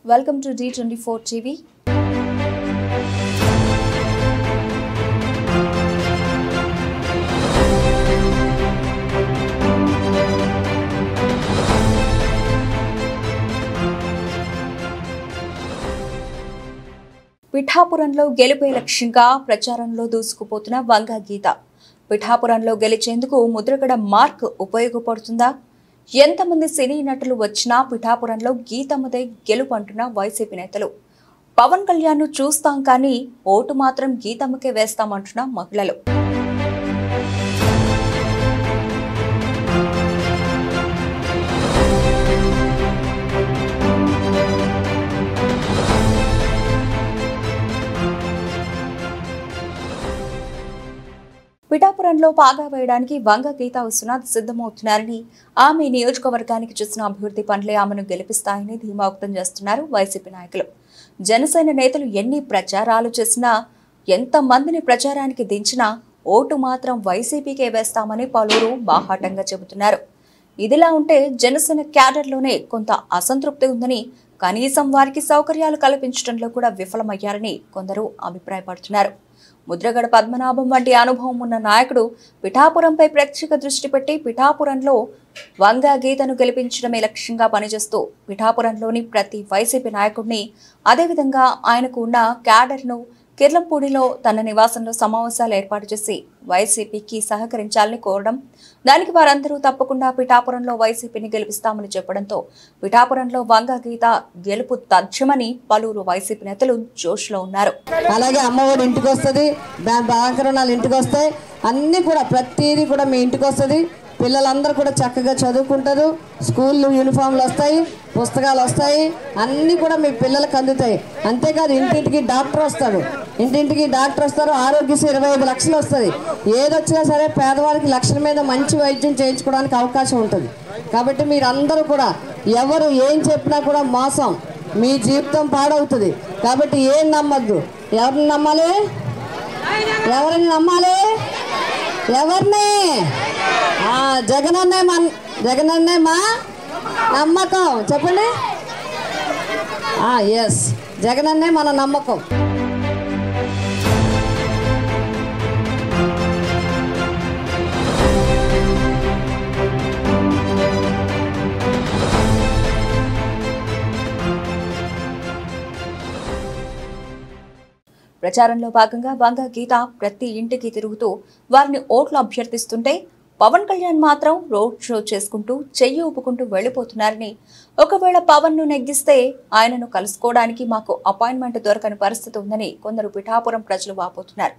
Welcome to D24 TV. పిఠాపురంలో గెలుపే లక్ష్యంగా ప్రచారంలో దూసుకుపోతున్న వంగ గీత. పిఠాపురంలో గెలిచేందుకు ముద్రగడ మార్క్ ఉపయోగపడుతుందా? ఎంతమంది సినీ నటులు వచ్చినా పిఠాపురంలో గీతమ్మదే గెలుపు అంటున్న వైసీపీ నేతలు. పవన్ కళ్యాణ్ ను చూస్తాం కానీ ఓటు మాత్రం గీతమ్మకే వేస్తామంటున్న మహిళలు. పిఠాపురంలో పాగా వేయడానికి వంగ గీతా విశ్వనాథ్ సిద్ధమవుతున్నారని, ఆమె నియోజకవర్గానికి చేసిన అభివృద్ధి పనులే ఆమెను గెలిపిస్తాయని ధీమా వ్యక్తం చేస్తున్నారు వైసీపీ నాయకులు. జనసేన నేతలు ఎన్ని ప్రచారాలు చేసినా, ఎంతమందిని ప్రచారానికి దించినా ఓటు మాత్రం వైసీపీకే వేస్తామని పలువురు బాహాటంగా చెబుతున్నారు. ఇదిలా ఉంటే జనసేన క్యాడర్లోనే కొంత అసంతృప్తి ఉందని, కనీసం వారికి సౌకర్యాలు కల్పించడంలో కూడా విఫలమయ్యారని కొందరు అభిప్రాయపడుతున్నారు. ముద్రగడ పద్మనాభం వంటి అనుభవం ఉన్న నాయకుడు పిఠాపురంపై ప్రత్యేక దృష్టి పెట్టి పిఠాపురంలో వంగ గీతను గెలిపించడమే లక్ష్యంగా పనిచేస్తూ పిఠాపురంలోని ప్రతి వైసీపీ నాయకుడిని, అదేవిధంగా ఆయనకు ఉన్న క్యాడర్ను కిర్లంపూడిలో తన నివాసంలో సమావేశాలు ఏర్పాటు చేసి వైసీపీకి సహకరించాలని కోరడం, దానికి వారందరూ తప్పకుండా పిఠాపురంలో వైసీపీని గెలిపిస్తామని చెప్పడంతో పిఠాపురంలో వంగ గీత గెలుపు తథ్యమని పలువురు వైసీపీ నేతలు జోష్లో ఉన్నారు. అలాగే అమ్మఒడి ఇంటికి వస్తుంది, బ్యాంక్ రుణాలు ఇంటికి వస్తాయి, అన్నీ కూడా ప్రతిదీ కూడా మీ ఇంటికి వస్తుంది. పిల్లలందరూ కూడా చక్కగా చదువుకుంటారు, స్కూళ్ళు యూనిఫామ్లు వస్తాయి, పుస్తకాలు వస్తాయి, అన్నీ కూడా మీ పిల్లలకు అందుతాయి. అంతేకాదు ఇంటింటికి డాక్టర్ వస్తాడు, ఇంటింటికి డాక్టర్ వస్తారు, ఆరోగ్యశ్రీ 25 లక్షలు వస్తుంది. ఏదొచ్చినా సరే పేదవారికి లక్షల మీద మంచి వైద్యం చేయించుకోవడానికి అవకాశం ఉంటుంది. కాబట్టి మీరందరూ కూడా ఎవరు ఏం చెప్పినా కూడా మోసం, మీ జీవితం పాడవుతుంది. కాబట్టి ఏం నమ్మద్దు. ఎవరిని నమ్మాలి? ఎవరిని నమ్మాలి? ఎవరిని? జగనన్నే మా నమ్మకం. చెప్పండి. ఎస్, జగనన్నే మన నమ్మకం. ప్రచారంలో భాగంగా వంగ గీత ప్రతి ఇంటికి తిరుగుతూ వారిని ఓట్లు అభ్యర్థిస్తుంటే, పవన్ కళ్యాణ్ మాత్రం రోడ్ షో చేసుకుంటూ చెయ్యి ఊపుకుంటూ వెళ్లిపోతున్నారని, ఒకవేళ పవన్ ను నెగ్గిస్తే ఆయనను కలుసుకోవడానికి మాకు అపాయింట్మెంట్ దొరకని పరిస్థితి ఉందని కొందరు పిఠాపురం ప్రజలు వాపోతున్నారు.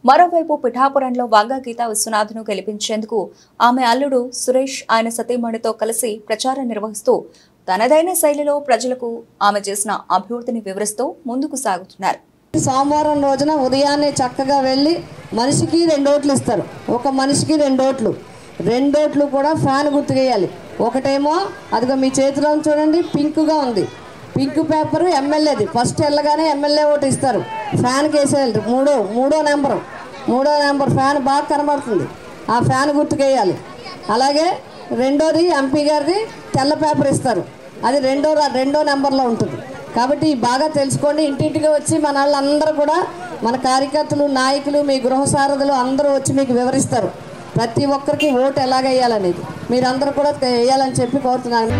మరోవైపు పిఠాపురంలో వంగ గీతా విశ్వనాథ్ను గెలిపించేందుకు ఆమె అల్లుడు సురేష్ ఆయన సతీమణితో కలిసి ప్రచారం నిర్వహిస్తూ తనదైన శైలిలో ప్రజలకు ఆమె చేసిన అభివృద్ధిని వివరిస్తూ ముందుకు సాగుతున్నారు. సోమవారం రోజున ఉదయాన్నే చక్కగా వెళ్ళి మనిషికి 2 ఓట్లు ఇస్తారు. ఒక మనిషికి 2 ఓట్లు. 2 ఓట్లు కూడా ఫ్యాన్ గుర్తుకేయాలి. ఒకటేమో అదిగో మీ చేతిలో చూడండి, పింక్గా ఉంది, పింక్ పేపర్ ఎమ్మెల్యేది. ఫస్ట్ వెళ్ళగానే ఎమ్మెల్యే ఓటు ఇస్తారు, ఫ్యాన్కి వేసేయాలి. మూడో నెంబర్ ఫ్యాన్ బాగా కనబడుతుంది, ఆ ఫ్యాన్ గుర్తుకేయాలి. అలాగే రెండోది ఎంపీ గారిది తెల్ల పేపర్ ఇస్తారు, అది రెండో నెంబర్లో ఉంటుంది. కాబట్టి బాగా తెలుసుకోండి. ఇంటింటికి వచ్చి మన వాళ్ళందరూ కూడా, మన కార్యకర్తలు, నాయకులు, మీ గృహ సారథులు అందరూ వచ్చి మీకు వివరిస్తారు ప్రతి ఒక్కరికి ఓటు ఎలాగ వేయాలనేది. మీరందరూ కూడా వేయాలని చెప్పి కోరుతున్నాను.